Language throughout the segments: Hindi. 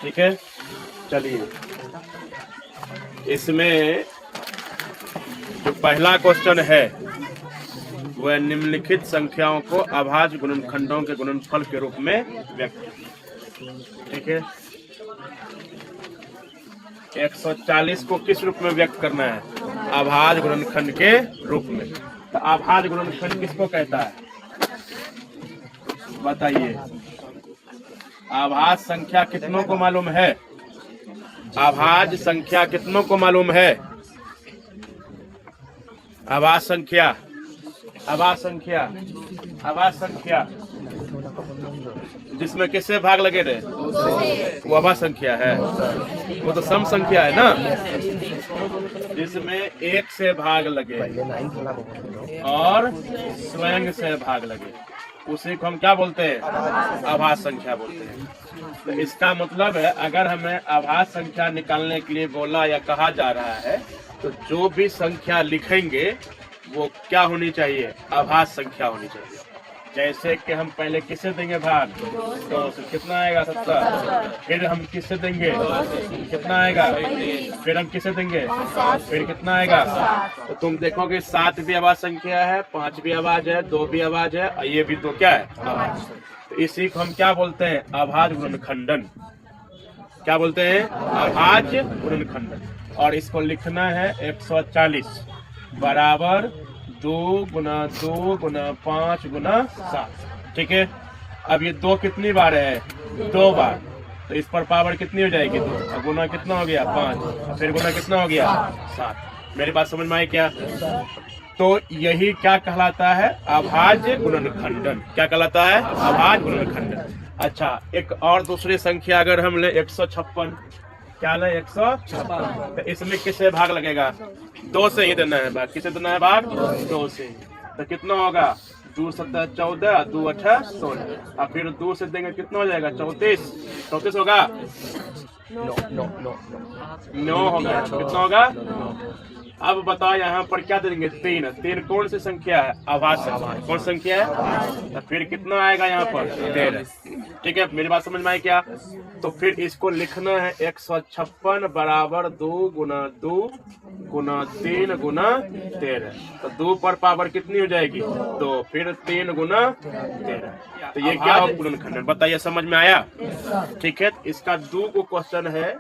ठीक है, चलिए इसमें जो पहला क्वेश्चन है वह निम्नलिखित संख्याओं को अभाज्य गुणनखंडों के गुणनफल के रूप में व्यक्त। ठीक है, 140 को किस रूप में व्यक्त करना है? अभाज्य गुणनखंड के रूप में। तो अभाज्य गुणनखंड किसको कहता है बताइए? अभाज्य संख्या कितनों को मालूम है? अभाज्य संख्या कितनों को मालूम है? अभाज्य संख्या, अभाज्य संख्या, अभाज्य संख्या जिसमें किससे भाग लगे थे वो अभाज्य संख्या है। वो तो सम संख्या है ना, जिसमें एक से भाग लगे और स्वयं से भाग लगे, उसी को हम क्या बोलते हैं? अभाज्य संख्या बोलते हैं। तो इसका मतलब है अगर हमें अभाज्य संख्या निकालने के लिए बोला या कहा जा रहा है तो जो भी संख्या लिखेंगे वो क्या होनी चाहिए? अभाज्य संख्या होनी चाहिए। जैसे कि हम पहले किससे देंगे भाग? तो कितना आएगा? 70। फिर हम किससे देंगे? कितना आएगा? फिर हम किससे देंगे? फिर कितना आएगा? तो तुम देखोगे 7 भी अभाज्य संख्या है, 5 भी अभाज्य है, 2 भी अभाज्य है और ये भी तो क्या है? तो इसी को हम क्या बोलते हैं? अभाज्य गुणनखंडन। क्या बोलते हैं? अभाज्य गुणनखंडन। और इसको लिखना है 140 बराबर 2 गुना 2 गुना 5 गुना 7। ठीक है, अब ये 2 कितनी बार है? 2 बार। तो इस पर पावर कितनी हो जाएगी? 2। अब गुना कितना हो गया? 5। फिर गुना कितना हो गया? 7। मेरी बात समझ में आई क्या? तो यही क्या कहलाता है? अभाज्य गुणनखंडन। क्या कहलाता है? अभाज्य गुणनखंडन। अच्छा, एक और दूसरी संख्या अगर हम ले 156, क्या ले? 156। तो इसमें किससे भाग लगेगा? 2 से ही देना है भाग। किससे देना है भाग? 2 से। तो कितना होगा? 2 7 14, 2 8 16। और फिर 2 से देंगे कितना हो जाएगा? 34। 34 होगा? 9 होगा। कितना होगा? अब बताओ यहाँ पर क्या देंगे? 3। 3 कौन सी संख्या है? अभाज्य संख्या। कौन संख्या है? तो फिर कितना आएगा यहाँ पर? 13। ठीक है, मेरी बात समझ में आई क्या? तो फिर इसको लिखना है 156 बराबर 2 गुना 2 गुना 3 गुना 13। तो 2 पर पावर कितनी हो जाएगी? 2। फिर 3 गुना 13। तो ये क्या हो? गुणनखंडन। बताइए, समझ में आया? ठीक है, इसका 2 को क्वेश्चन है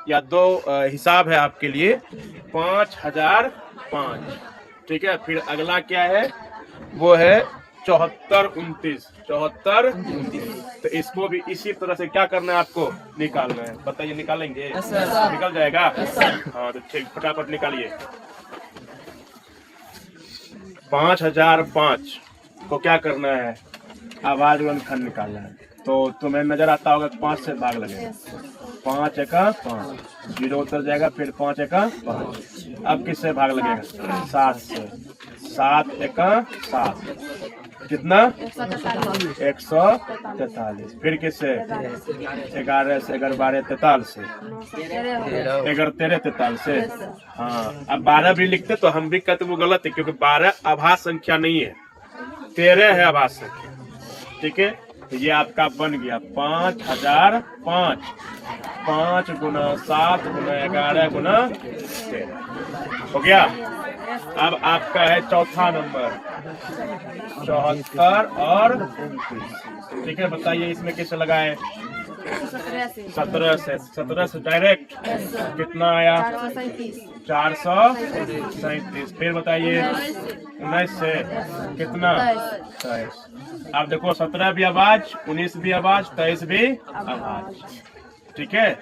या 2 हिसाब है आपके लिए 5005। ठीक है, फिर अगला क्या है? वो है 74 29। 74 29। तो इसको भी इसी तरह से क्या करना है? आपको निकालना है। बताइए, निकालेंगे? निकल जाएगा? हाँ, तो ठीक, फटाफट निकालिए। 5005 को क्या करना है? अभाज्य गुणनखंड निकालना है। तो तुम्हें नजर आता होगा 5 से भाग लगेगा। 5 एका 5, 0 उतर जाएगा। फिर 5 एका 5। अब किससे भाग लगेगा? 7 से। 7 एका 7, कितना? 143। फिर किससे? 11 से। 11 12 43 से। 11 13 43 से। हाँ, अब 12 भी लिखते तो हम भी कहते वो गलत है, क्योंकि 12 अभाज्य संख्या नहीं है, 13 है अभाज्य संख्या। ठीक है, तो ये आपका बन गया 5005। 5 गुना 7 गुना 11 गुना 13 हो गया। अब आपका है चौथा नंबर 74 और 29। ठीक है, बताइए इसमें कैसे लगाए? 17 से। 17 से डायरेक्ट कितना आया? 437। फिर बताइए 19 से कितना? 23। अब देखो 17 भी अभाज्य, 19 भी अभाज्य, 23 भी अभाज्य। ठीक है,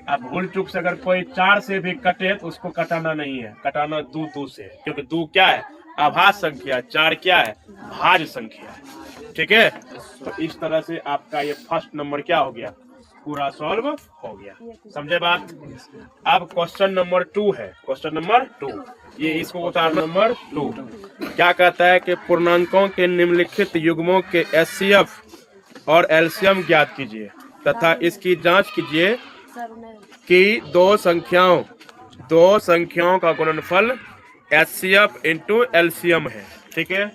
अब भूल चूक से अगर कोई 4 से भी कटे तो उसको कटाना नहीं है, कटाना 2 से, क्योंकि 2 क्या है? अभाज्य संख्या। 4 क्या है? भाज्य संख्या है। ठीक है, तो इस तरह से आपका ये फर्स्ट नंबर क्या हो गया? पूरा सॉल्व हो गया। समझे बात? अब क्वेश्चन नंबर 2 है। क्वेश्चन नंबर 2, ये इसको उतार नंबर 2 क्या कहता है कि पूर्णांकों के निम्नलिखित युग्मों के एचसीएफ और एलसीएम ज्ञात कीजिए तथा इसकी जांच कीजिए कि दो संख्याओं का गुणनफल HCF इंटू LCM है, ठीक है।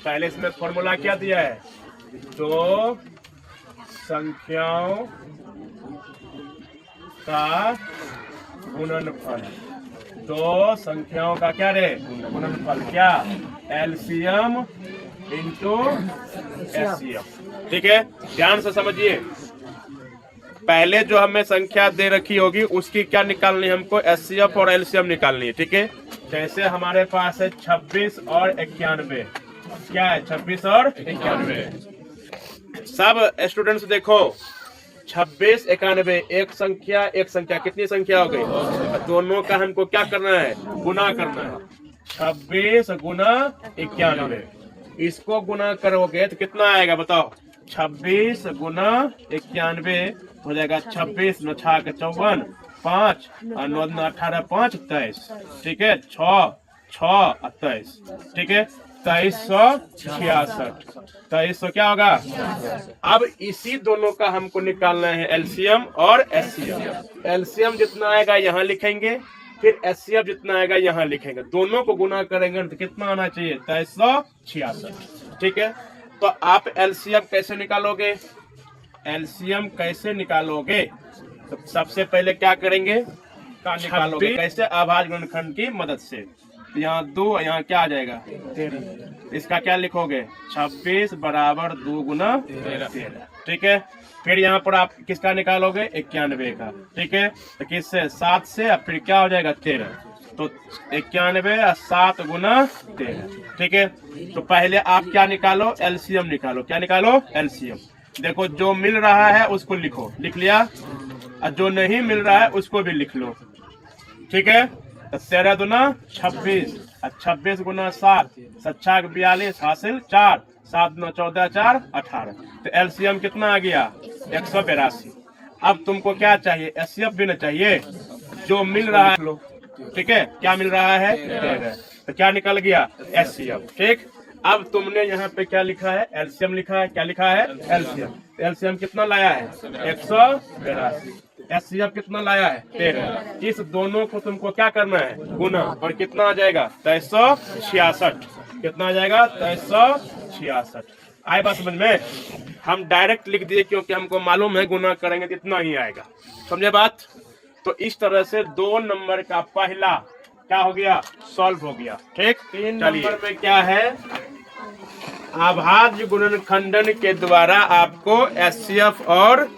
पहले इसमें फॉर्मूला क्या दिया है, दो संख्याओं का गुणनफल, दो संख्याओं का क्या रे गुणनफल, क्या LCM इंटू HCF, ठीक है। ध्यान से समझिए, पहले जो हमें संख्या दे रखी होगी उसकी क्या निकालनी है हमको, HCF और LCM निकालनी है, ठीक है। जैसे हमारे पास है 26 और 91, क्या है 26 और 91। सब स्टूडेंट्स देखो 26 91 एक संख्या कितनी संख्या हो गई, दोनों का हमको क्या करना है, गुना करना है। 26 गुना 91, इसको गुना करोगे तो कितना आएगा बताओ, 26 गुना 91 हो जाएगा 26 9 6 54 5 और 9 18 5 23, ठीक है। 6 6 23, ठीक है। 2366, 2300 क्या होगा। अब इसी दोनों का हमको निकालना है LCM और HCF। LCM जितना आएगा यहाँ लिखेंगे, फिर HCF जितना आएगा यहाँ लिखेंगे, दोनों को गुना करेंगे तो कितना आना चाहिए 2366, ठीक है। तो आप LCM कैसे निकालोगे, LCM कैसे निकालोगे, तो सबसे पहले क्या करेंगे, का निकालोगे कैसे, अभाज्य गुणनखंड की मदद से। तो यहाँ 2, यहाँ क्या आ जाएगा 13, इसका क्या लिखोगे 26 बराबर 2 गुना 13, ठीक है। फिर यहाँ पर आप किसका निकालोगे 91 का, ठीक है। तो किससे 7 से, अब फिर क्या हो जाएगा 13, तो 91 और 7 गुना 13, ठीक है। तो पहले आप क्या निकालो, LCM निकालो, क्या निकालो LCM। देखो जो मिल रहा है उसको लिखो, लिख लिया, और जो नहीं मिल रहा है उसको भी लिख लो, ठीक है। तो 13 दूना 26 और 26 गुना 7 7 42 हासिल 4 7 9 14 4 18, तो LCM कितना आ गया 182। अब तुमको क्या चाहिए, HCF भी ना चाहिए, जो मिल रहा है लो, ठीक है। क्या मिल रहा है 13, तो क्या निकल गया HCF, ठीक। अब तुमने यहाँ पे क्या लिखा है, LCM लिखा है, क्या लिखा है LCM। LCM कितना लाया है 182, HCF कितना लाया है 13। इस दोनों को तुमको क्या करना है गुना, और कितना आ जाएगा 2366, कितना आ जाएगा 2366। आए बात समझ में, हम डायरेक्ट लिख दिए क्योंकि हमको मालूम है गुना करेंगे तो इतना ही आएगा, समझे बात। तो इस तरह से 2 नंबर का पहला क्या हो गया, सॉल्व हो गया, ठीक। 3 नंबर में क्या है, अभाज्य गुणनखंडन के द्वारा आपको HCF और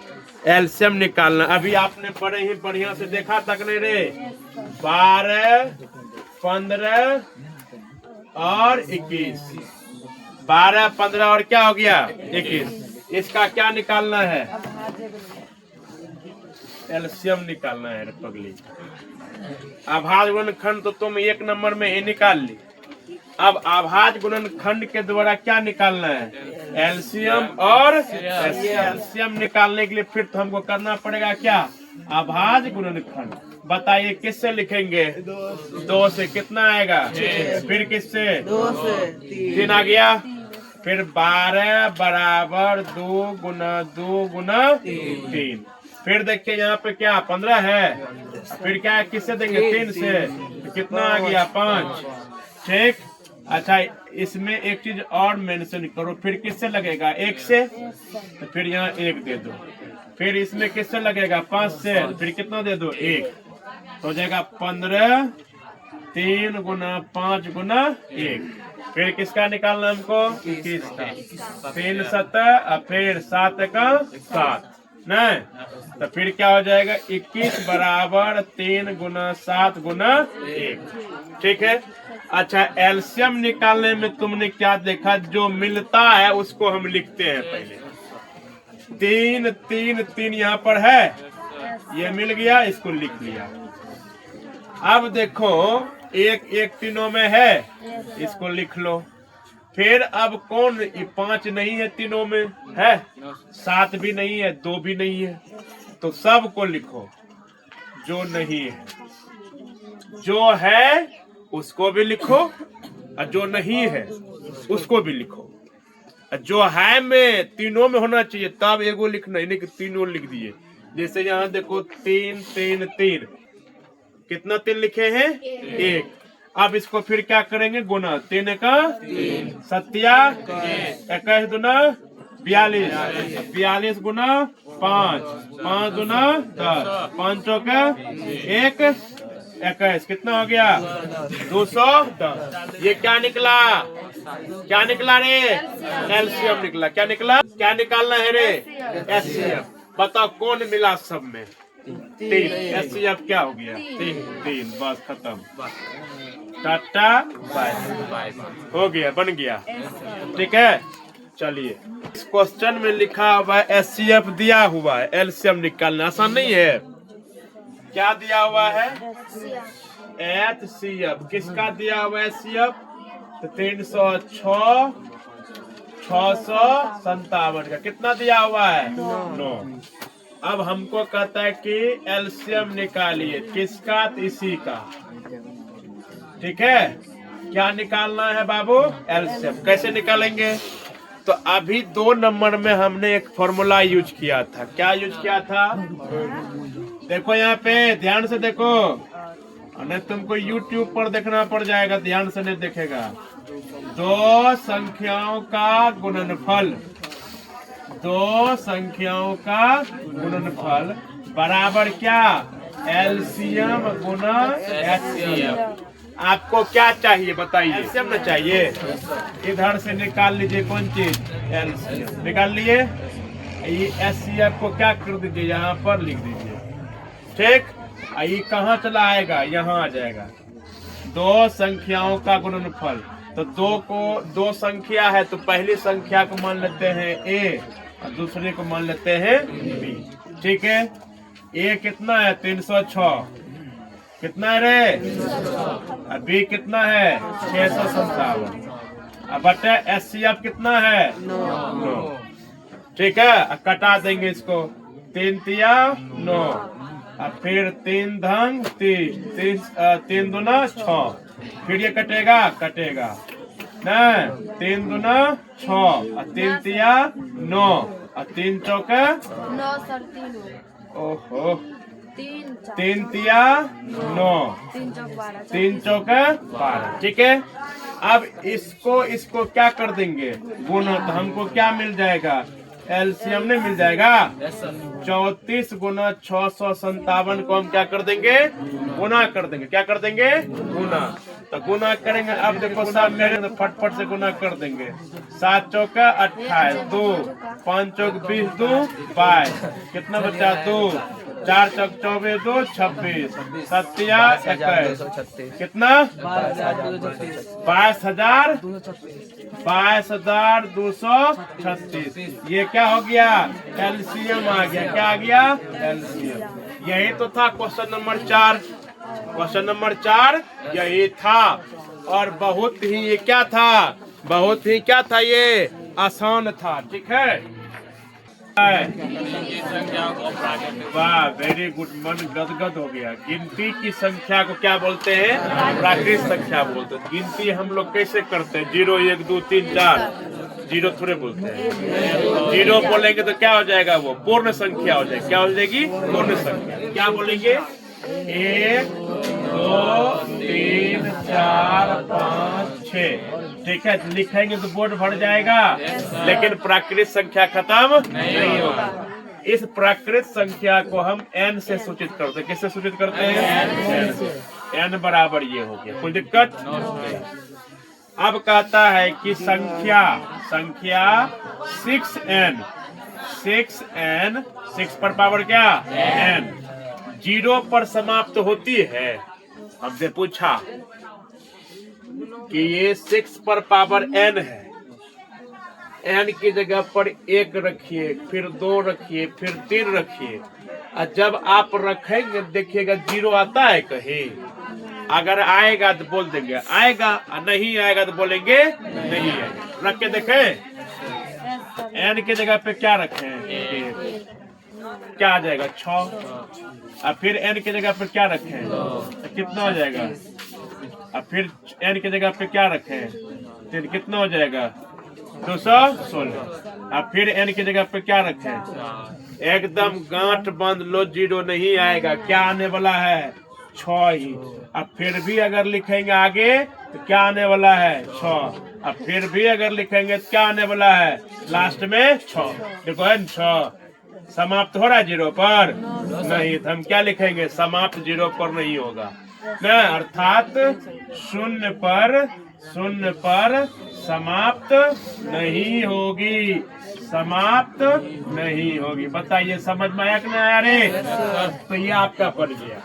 LCM निकालना। अभी आपने बड़े ही बढ़िया से देखा तक नहीं रे, 12 15 और 21, 12 15 और क्या हो गया 21, इसका क्या निकालना है LCM निकालना है पगली। अभाज्य गुणनखंड तो तुम 1 नंबर में ही निकाल ली, अब अभाज्य गुणनखंड के द्वारा क्या निकालना है LCM और LCM निकालने के लिए फिर तो हमको करना पड़ेगा क्या, अभाज्य गुणनखंड। बताइए किससे लिखेंगे, 2 से, कितना आएगा फिर किससे 2 से 3 आ गया, फिर 12 बराबर 2 गुना 3। फिर देखिए यहाँ पे क्या 15 है, फिर क्या है किससे देंगे 3 से, तो कितना आ गया 5, ठीक। अच्छा इसमें एक चीज और मेंशन करो, फिर किससे लगेगा 1 से, तो फिर यहाँ 1 दे दो, फिर इसमें किससे लगेगा 5 से, तो फिर कितना दे दो 1, तो हो जाएगा 15 3 गुना 5 गुना 1। फिर किसका निकालना हमको 21 का, 3 7 और फिर 7 का 7 नहीं, तो फिर क्या हो जाएगा 21 बराबर 3 गुना 7 गुना 1, ठीक है। अच्छा LCM निकालने में तुमने क्या देखा, जो मिलता है उसको हम लिखते हैं पहले, 3 3 3 यहाँ पर है, ये मिल गया, इसको लिख लिया। अब देखो 1 1 तीनों में है, इसको लिख लो। फिर अब कौन 5 नहीं है तीनों में है, 7 भी नहीं है, 2 भी नहीं है, तो सब को लिखो, जो नहीं है, जो है उसको भी लिखो और जो नहीं है उसको भी लिखो। जो है में तीनों में होना चाहिए तब एगो लिखना, नहीं कि तीनों लिख दिए। जैसे यहाँ देखो 3 3 3, कितना 3 लिखे हैं 1, अब इसको फिर क्या करेंगे, गुना। 3 का 7 21 दूना 42, 42 गुना 5, 5 दूना 10, 5 का 1 21, कितना हो गया 210। ये क्या निकला, क्या निकला रे, एलसीएम निकला। क्या निकला, क्या निकालना है रे, एचसीएफ। बताओ कौन मिला सब में, 3। एचसीएफ क्या हो गया, 3। बस खत्म, टाटा बाय, हो गया, बन गया। ठीक है, चलिए इस क्वेश्चन में लिखा हुआ है एचसीएफ दिया हुआ है, एलसीएम निकालना आसान नहीं है। क्या दिया हुआ है, एचसीएफ। किसका दिया हुआ है एचसीएफ, तो 306 657 का। कितना दिया हुआ है, 9। अब हमको कहता है कि एलसीएम निकालिए, किसका, तो इसी का। ठीक है, क्या निकालना है बाबू, एलसीएम। कैसे निकालेंगे, तो अभी 2 नंबर में हमने एक फॉर्मूला यूज किया था। क्या यूज किया था, देखो यहाँ पे ध्यान से देखो, नहीं तुमको YouTube पर देखना पड़ जाएगा, ध्यान से नहीं देखेगा। 2 संख्याओं का गुणनफल, 2 संख्याओं का गुणनफल बराबर क्या, एलसीएम गुना एचसीएफ। आपको क्या चाहिए बताइए, एलसीएम ना चाहिए, इधर से निकाल लीजिए कौन चीज, एलसीएम निकाल लिए। ये एचसीएफ को क्या कर दीजिए, यहाँ पर लिख दीजिए। ठीक, ये कहाँ चला आएगा, यहाँ आ जाएगा। 2 संख्याओं का गुणनफल, तो 2 संख्या है, तो पहली संख्या को मान लेते हैं ए और दूसरे को मान लेते हैं बी। ठीक है, ए कितना है 306, कितना है रे, और बी कितना है 657, अब बटे एचसीएफ कितना है 9। ठीक है, कटा देंगे इसको, 3 तिया 9, और फिर 3 धन 30, 3 दूना 6, फिर ये कटेगा, कटेगा ना, 3 दूना 6 और 3 तिया 9 और 3 चौका 9 सर 3, ओहो 3 तिया 9, 3 चौका 12। ठीक है, अब इसको क्या कर देंगे, गुना, तो हमको क्या मिल जाएगा, एलसीएम नहीं मिल जाएगा। 34 गुना 657 को हम क्या कर देंगे, गुना कर देंगे। क्या कर देंगे, गुना। तो गुना करेंगे, अब देखो साहब मेरे फटफट से गुना कर देंगे। 7 चौका 28, 2 5 चौक 20, 2 22, कितना बचा 2, 4 चौक 24, 2 26, 7 21, कितना 22,236। ये क्या हो गया, एलसीएम आ गया। क्या आ गया, एलसीएम। यही तो था क्वेश्चन नंबर 4। क्वेश्चन नंबर 4 यही था, और बहुत ही ये क्या था, बहुत ही क्या था, ये आसान था। ठीक है, वाह वेरी गुड, मन गदगद हो गया। गिनती की संख्या को क्या बोलते हैं, प्राकृतिक संख्या बोलते हैं। गिनती हम लोग कैसे करते हैं, 0 1 2 3 4, 0 थोड़े बोलते हैं। 0 बोलेंगे तो क्या हो जाएगा, वो पूर्ण संख्या हो जाएगी। क्या हो जाएगी, पूर्ण संख्या। क्या बोलेंगे, 1 2 3 4 5 6। ठीक है, लिखेंगे तो बोर्ड भर जाएगा, लेकिन प्राकृतिक संख्या खत्म नहीं होगा। इस प्राकृतिक संख्या को हम n से सूचित करते हैं। किससे सूचित करते हैं, n बराबर ये हो गया, कोई दिक्कत नहीं। अब कहता है कि संख्या 6n, 6 पर पावर क्या, n 0 पर समाप्त होती है। हमसे पूछा कि ये 6 पर पावर n है, n की जगह पर 1 रखिए, फिर 2 रखिए, फिर 3 रखिए, और जब आप रखेंगे देखिएगा 0 आता है कहीं। अगर आएगा तो बोल देंगे आएगा, और नहीं आएगा तो बोलेंगे नहीं आएगा। रख के देखें, n की जगह पे क्या रखें, क्या आ जाएगा 6, और फिर n की जगह पर क्या रखें, तो कितना हो जाएगा, और फिर n की जगह पे क्या रखें, फिर कितना हो जाएगा 216, और फिर n की जगह पे क्या रखें, एकदम गांठ बांध लो, 0 नहीं आएगा। क्या आने वाला है, 6 ही। अब फिर भी अगर लिखेंगे आगे तो क्या आने वाला है 6। अब फिर भी अगर लिखेंगे तो क्या आने वाला है लास्ट में 6। देखो है 6 समाप्त हो रहा है 0 पर नहीं, तो हम क्या लिखेंगे समाप्त 0 पर नहीं होगा ना, अर्थात शून्य पर समाप्त नहीं होगी, समाप्त नहीं होगी। बताइए समझ में आया कि नहीं आया रे? तो ये आपका पड़ गया,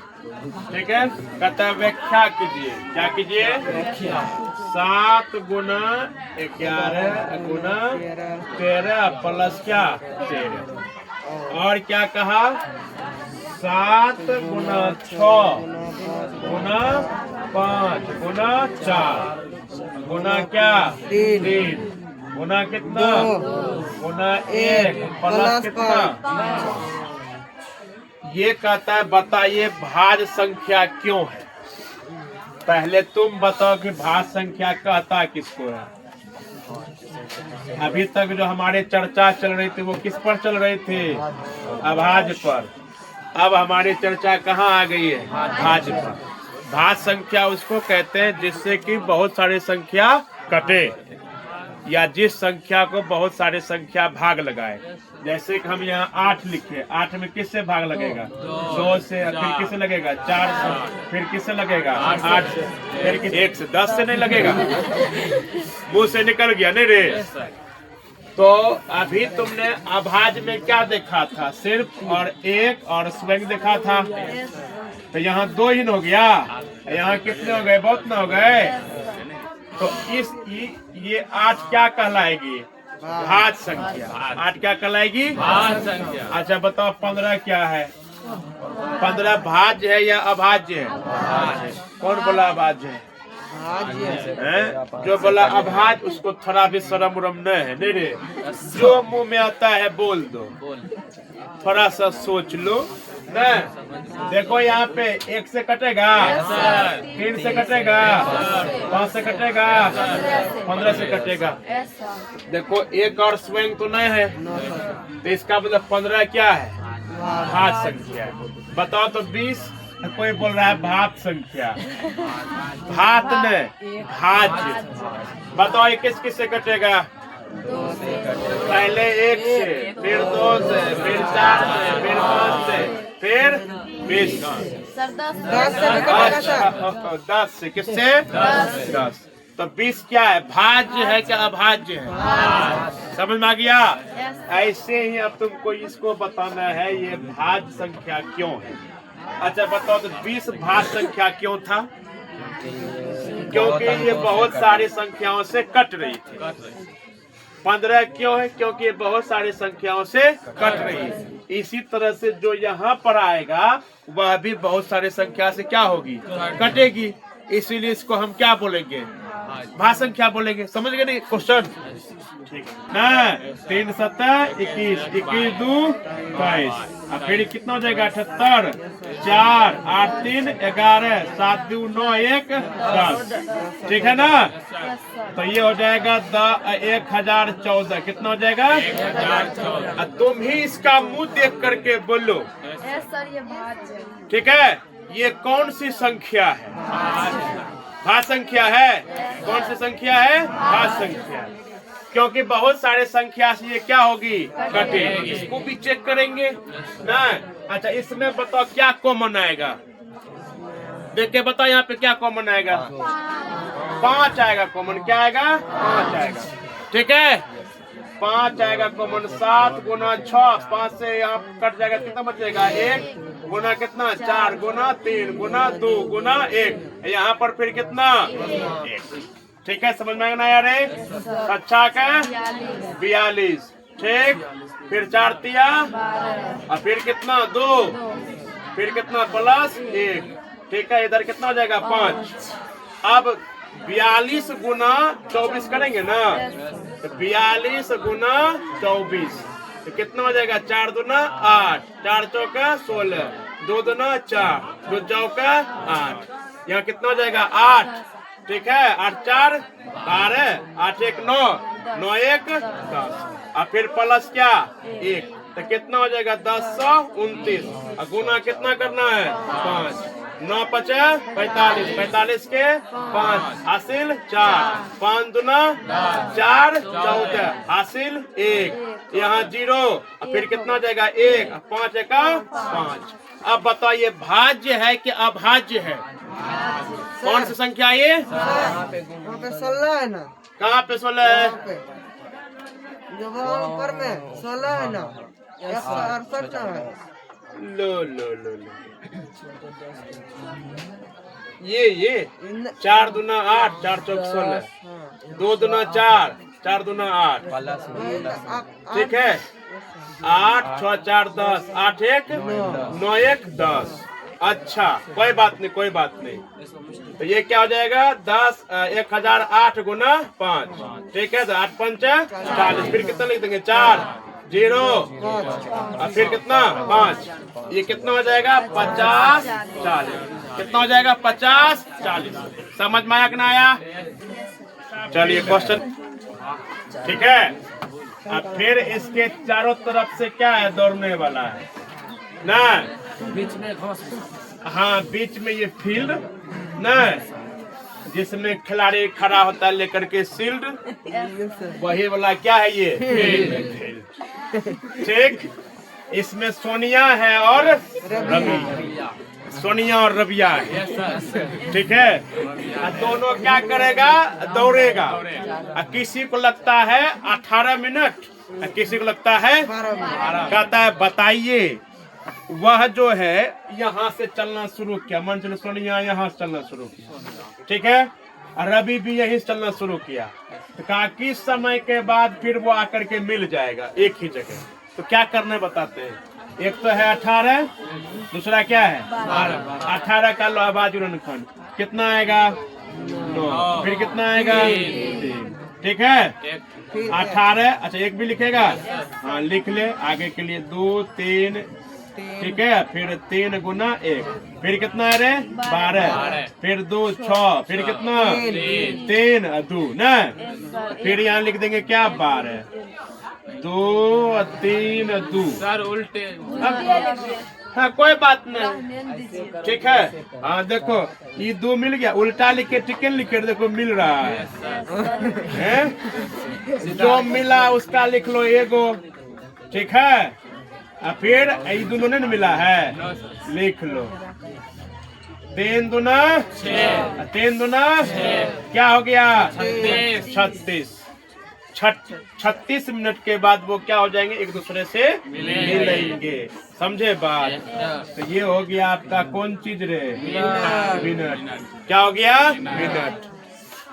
ठीक है। कहता है व्याख्या कीजिए, क्या कीजिए? 7 गुना 11 गुना 13 प्लस क्या 13, और क्या कहा 7 गुना 6 गुना 5 गुना 4 गुना क्या 3 गुना कितना गुना 1 प्लस कितना। ये कहता है बताइए भाज्य संख्या क्यों है। पहले तुम बताओ कि भाज्य संख्या कहता किसको है। अभी तक जो हमारे चर्चा चल रही थी वो किस पर चल रही थी? अभाज्य पर। अब हमारी चर्चा कहाँ आ गई है? भाज्य पर। भाज्य संख्या उसको कहते हैं जिससे कि बहुत सारी संख्या कटे, या जिस संख्या को बहुत सारे संख्या भाग लगाए। जैसे कि हम यहाँ 8 लिखे, 8 में किससे भाग लगेगा? 2 से, फिर किससे लगेगा? 4 से, फिर किससे लगेगा? 8 से, फिर 1 से, 10 से नहीं लगेगा। मुंह से निकल गया नहीं रे। तो अभी तुमने अभाज्य में क्या देखा था? सिर्फ और एक और स्वयं देखा था। तो यहाँ 2 ही हो गया, यहाँ कितने हो गए? बहुत ना हो गए। तो ये 8 क्या कहलाएगी? भाज्य संख्या। 8 क्या कहलाएगी? भाज्य संख्या। अच्छा बताओ 15 क्या है? 15 भाज्य है या अभाज्य है? कौन बोला अभाज्य है? जो बोला अभाज्य उसको थोड़ा भी शर्म उरम न है नहीं रे। जो मुंह में आता है बोल दो, थोड़ा सा सोच लो ना। देखो यहाँ पे 1 से कटेगा, 3 से कटेगा, 5 से कटेगा, 15 से कटेगा। देखो 1 और स्वयं तो नहीं है, तो इसका मतलब 15 क्या है? भाज्य संख्या। बताओ तो 20 कोई बोल रहा है भात संख्या। भात ने भाज्य। बताओ ये किस किस से कटेगा? पहले 1 से, फिर 2 से, फिर 4 से, फिर 5 से, फिर 20 10 से। किससे? 10। तो 20 क्या है? भाज्य है क्या अभाज्य है? समझ में आ गया? ऐसे ही अब तुमको इसको बताना है ये भाज्य संख्या क्यों है। अच्छा बताओ तो 20 भाज्य संख्या क्यों था? क्योंकि ये बहुत सारी संख्याओं से कट रही थी। 15 क्यों है? क्योंकि ये बहुत सारी संख्याओं से कट रही है। इसी तरह से जो यहाँ पर आएगा वह भी बहुत सारी संख्या से क्या होगी? कटेगी। इसीलिए इसको हम क्या बोलेंगे? भाज्य संख्या बोलेंगे। समझ गए नहीं क्वेश्चन? ठीक ना। 3 7 21, 21 2 22, अब फिर कितना हो जाएगा? 78, 4 8 3 11, 7 2 9 1 10। ठीक है ना। तो ये हो जाएगा 1014। कितना हो जाएगा? 1014। तुम ही इसका मुंह देख करके बोलो। सर ये भाज्य। ठीक है। ये कौन सी संख्या है? भाज्य संख्या है। कौन सी संख्या है? भाज्य संख्या। क्योंकि बहुत सारे संख्या से ये क्या होगी? कटेगी। इसको भी चेक करेंगे ना। अच्छा इसमें बताओ क्या कॉमन आएगा? देख के बताओ यहाँ पे क्या कॉमन आएगा? 5 आएगा कॉमन। क्या आएगा? 5 आएगा। ठीक है। 5 आएगा कॉमन। 7 गुना 6, 5 से यहाँ कट जाएगा, कितना बचेगा? 1 गुना कितना? 4 गुना 3 गुना 2 गुना 1। यहाँ पर फिर कितना? 1। ठीक है। समझ में आया रे? अच्छा का 42। ठीक। फिर 4 तिया और फिर कितना? 2, फिर कितना? प्लस 1। ठीक है। इधर कितना हो जाएगा? 5। अब 42 गुना 24 करेंगे ना, तो 42 गुना 24 तो कितना हो जाएगा? 4 दूना 8, 4 चौका 16, 2 दूना 4, 2 चौका 8। यहाँ कितना हो जाएगा? 8। ठीक है। 8 4 12, 8 1 9, 9 1 10, और फिर प्लस क्या? 1। तो कितना हो जाएगा? 1029। और गुना कितना करना है? 5। 9 पचा 45, 45 के 5 हासिल 4, 5 दूना 4, 14 हासिल 1, यहाँ 0, फिर कितना हो जाएगा 1, 5 एका 5। अब बताइए भाज्य है कि अभाज्य है? कौन सी संख्या ये? वहाँ पे 16 है ना, कहाँ पे 16 है? वहाँ पे जो वहाँ ऊपर में 16 है ना, 168 ना है। लो ये 4 दूना 8, 4 चौक 16, 2 दूना 4, 4 दूना 8, ठीक है। 8 6 4 10, 8 1 9 1 10। अच्छा कोई बात नहीं। तो ये क्या हो जाएगा 1008 गुना 5, ठीक है। तो 8 5 40, फिर कितना लिख देंगे 4 0, और फिर कितना 5, ये कितना हो जाएगा 50 40, कितना हो जाएगा 50 40। समझ में आया कि ना आया? चलिए क्वेश्चन, ठीक है। अब फिर इसके चारों तरफ से क्या है, दौड़ने वाला है ना, बीच में घास, हाँ बीच में ये फील्ड ना, जिसमें खिलाड़ी खड़ा होता है लेकर के शील्ड, वही वाला क्या है ये फील्ड, ठीक। इसमें सोनिया है और रवि, सोनिया और रबिया है, ठीक है। दोनों क्या करेगा, दौड़ेगा। किसी को लगता है 18 मिनट, किसी को लगता है 12। कहता है बताइए, वह जो है यहाँ से चलना शुरू किया, मान चलो सोनिया यहाँ से चलना शुरू किया, ठीक है, और रवि भी यहीं से चलना शुरू किया। तो कहा किस समय के बाद फिर वो आकर के मिल जाएगा एक ही जगह। तो क्या करने बताते हैं, एक तो है 18, दूसरा क्या है 12। 18 का लोहा खंड कितना आएगा 9, फिर कितना आएगा 3, ठीक है। 18, अच्छा एक भी लिखेगा, हाँ लिख ले आगे के लिए, 2 3, ठीक है। फिर 3 गुना 1, फिर कितना है रे 12, फिर 2 6, फिर कितना 3 2 ना, फिर यहाँ लिख देंगे क्या 12, 2 3 2। सर उल्टे, हाँ कोई बात नहीं, ठीक है। हाँ देखो ये 2 मिल गया, उल्टा लिख के टिकन लिख के देखो मिल रहा है, जो मिला उसका लिख लो एगो, ठीक है। फिर ये दोनों ने मिला है, लिख लो 3 दूना 6, 3 दूना क्या हो गया 36। 36 मिनट के बाद वो क्या हो जाएंगे, एक दूसरे से मिलेंगे, समझे बात। तो ये हो गया आपका कौन चीज रे, मिनट। क्या हो गया मिनट,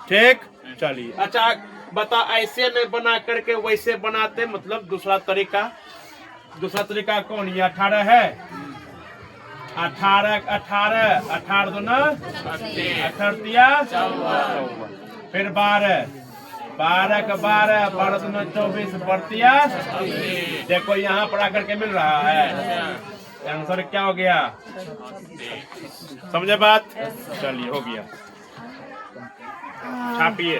ठीक। चलिए अच्छा बता, ऐसे में बना करके वैसे बनाते, मतलब दूसरा तरीका कौन, ये 18 है, 18 दूना 18, फिर 12 का 12 दूना 24 बढ़तिया, देखो यहाँ पर आकर के मिल रहा है, आंसर क्या हो गया, समझे बात। चलिए हो गया, छापिए।